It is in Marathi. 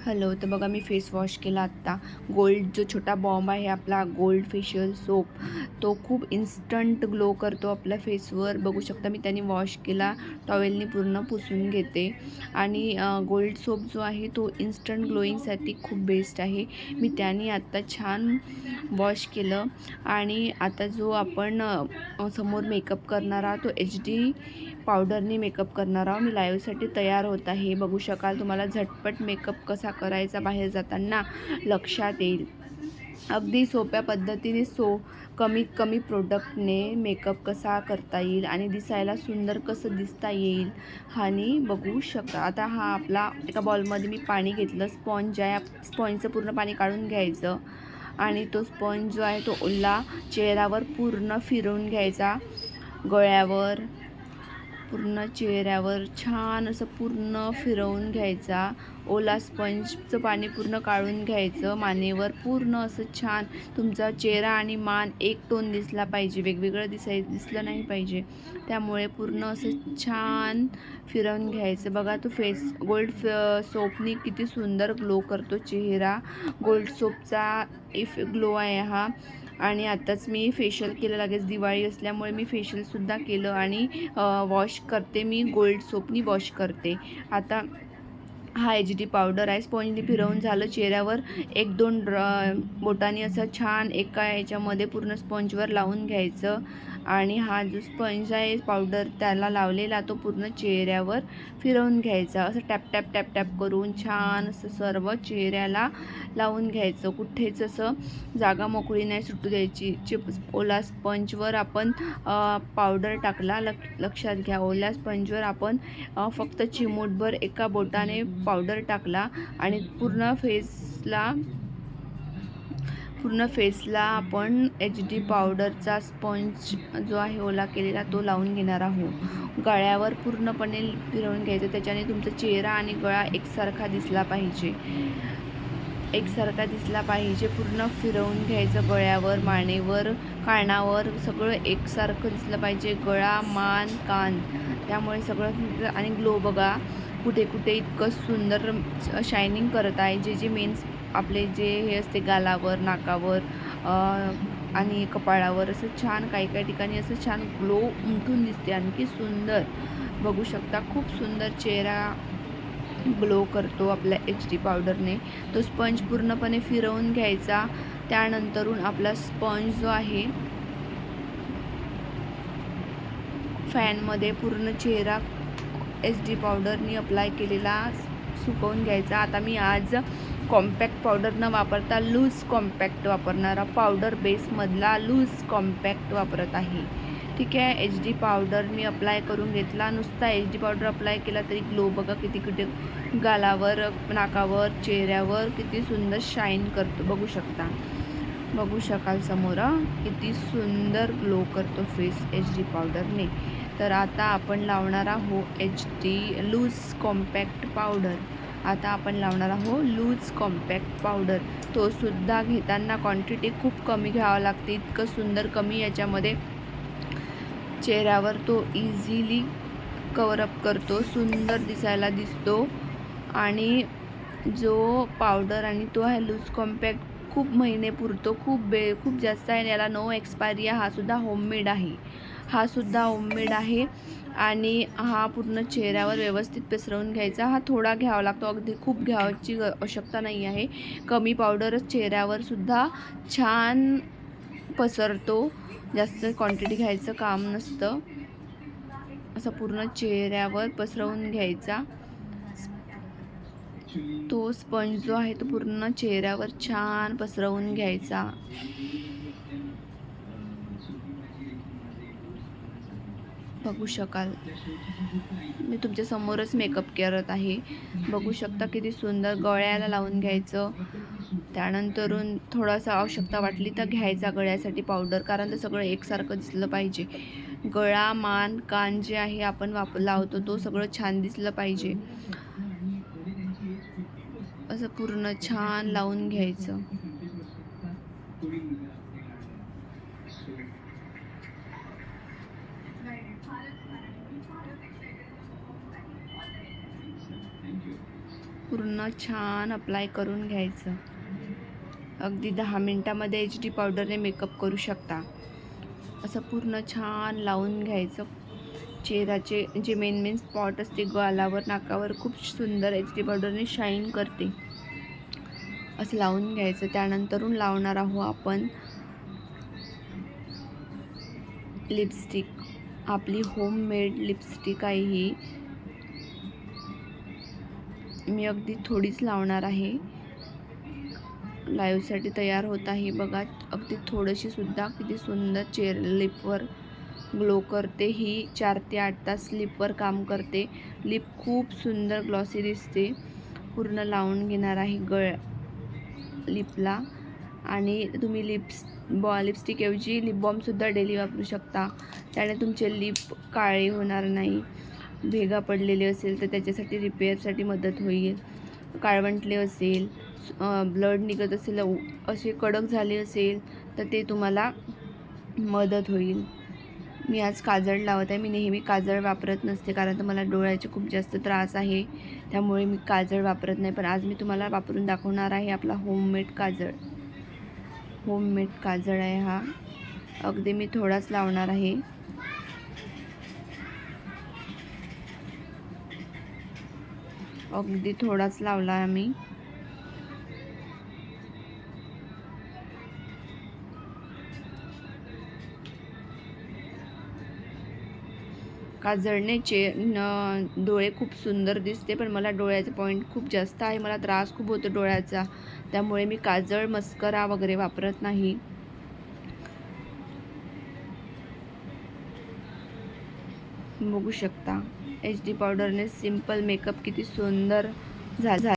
हॅलो. तर बघा मी फेस वॉश केला आत्ता. गोल्ड जो छोटा बॉम्ब आहे आपला गोल्ड फेशियल सोप, तो खूप इन्स्टंट ग्लो करतो आपल्या फेसवर. बघू शकता मी त्याने वॉश केला. टॉवेलनी पूर्ण पुसून घेते आणि गोल्ड सोप जो आहे तो इन्स्टंट ग्लोईंगसाठी खूप बेस्ट आहे. मी त्याने आत्ता छान वॉश केलं आणि आता जो आपण समोर मेकअप करणारा तो HD पावडरने मेकअप करणार आहोत. मी लाईव्हसाठी तयार होत आहे. बघू शकाल तुम्हाला झटपट मेकअप कसा करायचा बाहेर जाताना लक्षात येईल. अगदी सोप्या पद्धतीने कमीत कमी प्रोडक्टने मेकअप कसा करता येईल आणि दिसायला सुंदर कसं दिसता येईल आणि बघू शकता. आता हा आपला एका बॉलमध्ये मी पाणी घेतलं. स्पॉन्ज आहे. स्पॉन्जचं पूर्ण पाणी काढून घ्यायचं आणि तो स्पॉन्ज जो आहे तो ओला चेहऱ्यावर पूर्ण फिरवून घ्यायचा. गळ्यावर पूर्ण चेहऱ्यावर छान असं पूर्ण फिरवून घ्यायचा. ओला स्पंजचं पाणी पूर्ण काढून घ्यायचं. मानेवर पूर्ण असं छान तुमचा चेहरा आणि मान एक टोन दिसला पाहिजे, वेगवेगळं दिसलं नाही पाहिजे. त्यामुळे पूर्ण असं छान फिरवून घ्यायचं. बघा तो फेस गोल्ड सोपनी किती सुंदर ग्लो करतो चेहरा. गोल्ड सोपचा ग्लो आहे हा. आणि आत्ताच मी फेशियल केलं, लगेच दिवाळी असल्यामुळे मी फेशियलसुद्धा केलं आणि वॉश करते. मी गोल्ड सोपनी वॉश करते. आता हा HD पावडर आहे. स्पॉंजनी फिरवून झालं चेहऱ्यावर. 1-2 बोटांनी असं छान एका ह्याच्यामध्ये पूर्ण स्पॉंजवर लावून घ्यायचं आणि हा जो स्पंज आहे पावडर त्याला लावलेला तो पूर्ण चेहऱ्यावर फिरवून घ्यायचा. असं टॅप टॅप टॅप टॅप करून छान असं सर्व चेहऱ्याला लावून घ्यायचं. कुठेच असं जागा मोकळी नाही सुटू द्यायची. ओला स्पंजवर आपण पावडर टाकला. लक्षात घ्या, ओल्या स्पंजवर आपण फक्त चिमूटभर एका बोटाने पावडर टाकला आणि पूर्ण फेसला आपण HD पावडरचा स्पंज जो आहे ओला केलेला तो लावून घेणार आहोत. गळ्यावर पूर्णपणे फिरवून घ्यायचं. त्याच्याने तुमचा चेहरा आणि गळा एकसारखा दिसला पाहिजे. पूर्ण फिरवून घ्यायचं. गळ्यावर, मानेवर, कानावर सगळं एकसारखं दिसलं पाहिजे. गळा, मान, कान त्यामुळे सगळं. आणि ग्लो बघा कुठे कुठे इतकं सुंदर शायनिंग करत आहे. जे मेन्स आपले जे हे असते गालावर, नाकावर आणि कपाळावर असं छान काही ठिकाणी असं छान ग्लो उमटून दिसते. आणखी सुंदर बघू शकता. खूप सुंदर चेहरा ग्लो करतो आपल्या HD पावडरने. तो स्पंज पूर्णपणे फिरवून घ्यायचा. त्यानंतरून आपला स्पंज जो आहे फॅनमध्ये पूर्ण चेहरा HD पावडरनी अप्लाय केलेला सुकवून घ्यायचा. आता मी आज कॉम्पॅक्ट पावडर न वापरता लूज कॉम्पॅक्ट वापरणारा, पावडर बेसमधला लूज कॉम्पॅक्ट वापरत आहे. ठीक आहे. HD पावडर मी अप्लाय करून घेतला. नुसता HD पावडर अप्लाय केला तरी ग्लो बघा किती कुठे गालावर, नाकावर, चेहऱ्यावर किती सुंदर शाईन करतो. बघू शकाल समोर किती सुंदर ग्लो करतो फेस HD पावडरने. तर आता आपण लावणार आहोत loose compact powder. Loose compact powder. तो सुद्धा घेताना क्वांटिटी खूप कमी घ्यावं लागते. इतकं सुंदर कमी याच्यामध्ये चेहऱ्यावर तो इझिली कव्हरअप करतो. सुंदर दिसायला दिसतो. आणि जो पावडर आणि तो आहे लूज कॉम्पॅक्ट खूप महिने पुरतो. खूप जास्त आहे. याला नो एक्सपायरी आहे. हा सुद्धा होममेड आहे आणि हा पूर्ण चेहऱ्यावर व्यवस्थित पसरवून घ्यायचा. हा थोडा घ्यावा लागतो. अगदी खूप घ्यायची आवश्यकता नाही आहे. कमी पावडरच चेहऱ्यावर सुद्धा छान पसरतो. जास्त क्वांटिटी घ्यायचं काम नसतं. असं पूर्ण चेहऱ्यावर पसरवून घ्यायचा. तो स्पंज जो आहे तो पूर्ण चेहऱ्यावर छान पसरवून घ्यायचा. बघू शकाल मी तुमच्या समोरच मेकअप करत आहे. बघू शकता किती सुंदर. गळ्याला लावून घ्यायचं. त्यानंतरून थोडासा आवश्यकता वाटली तर घ्यायचा गळ्यासाठी पावडर, कारण ते सगळं एकसारखं दिसलं पाहिजे. गळा, मान, कान जे आहे आपण लावतो तो सगळं छान दिसलं पाहिजे. असं पूर्ण छान लावून घ्यायचं. पूर्ण छान अप्लाय करून घ्यायचं. अगदी 10 मिनटामध्ये HD पावडरने मेकअप करू शकता. असं पूर्ण छान लावून घ्यायचं. चेहऱ्याचे जे मेन स्पॉट असते गालावर, नाकावर खूप सुंदर HD पावडरने शाईन करते. असं लावून घ्यायचं. त्यानंतरून लावणार आहोत आपण लिपस्टिक. आपली होममेड लिपस्टिक आहे ही. मी अगदी थोडीच लावणार आहे. लाईव्हसाठी तयार होत आहे बघा. अगदी थोडीशी सुद्धा किती सुंदर लिपवर ग्लो करते. ही 4 ते 8 तास लिपवर काम करते. लिप खूप सुंदर ग्लॉसी दिसते. पूर्ण लावून घेणार आहे लिपला. आणि तुम्ही लिपस्टिकऐवजी लिप बामसुद्धा डेली वापरू शकता. त्याने तुमचे लिप काळे होणार नाही. भेगा पडलेले असेल तर त्याच्यासाठी रिपेअरसाठी मदत होईल. काळवंटले असेल, ब्लड निघत असेल, असे कडक झाले असेल तर ते तुम्हाला मदत होईल. मी आज काजळ लावत आहे. मी नेहमी काजळ वापरत नसते कारण तर मला डोळ्याचे खूप जास्त त्रास आहे. त्यामुळे मी काजळ वापरत नाही. पण आज मी तुम्हाला वापरून दाखवणार आहे आपला होममेड काजळ. होममेड काजळ आहे हा. अगदी मी थोडाच लावणार आहे. अगदी थोडाच लावला आम्ही. काजळने डोळे खूप सुंदर दिसते. पण मला डोळ्याचा पॉईंट खूप जास्त आहे. मला त्रास खूप होतो डोळ्याचा. त्यामुळे मी काजळ, मस्करा वगैरे वापरत नाही. बघू शकता HD पावडरने सिंपल मेकअप किती सुंदर झाला.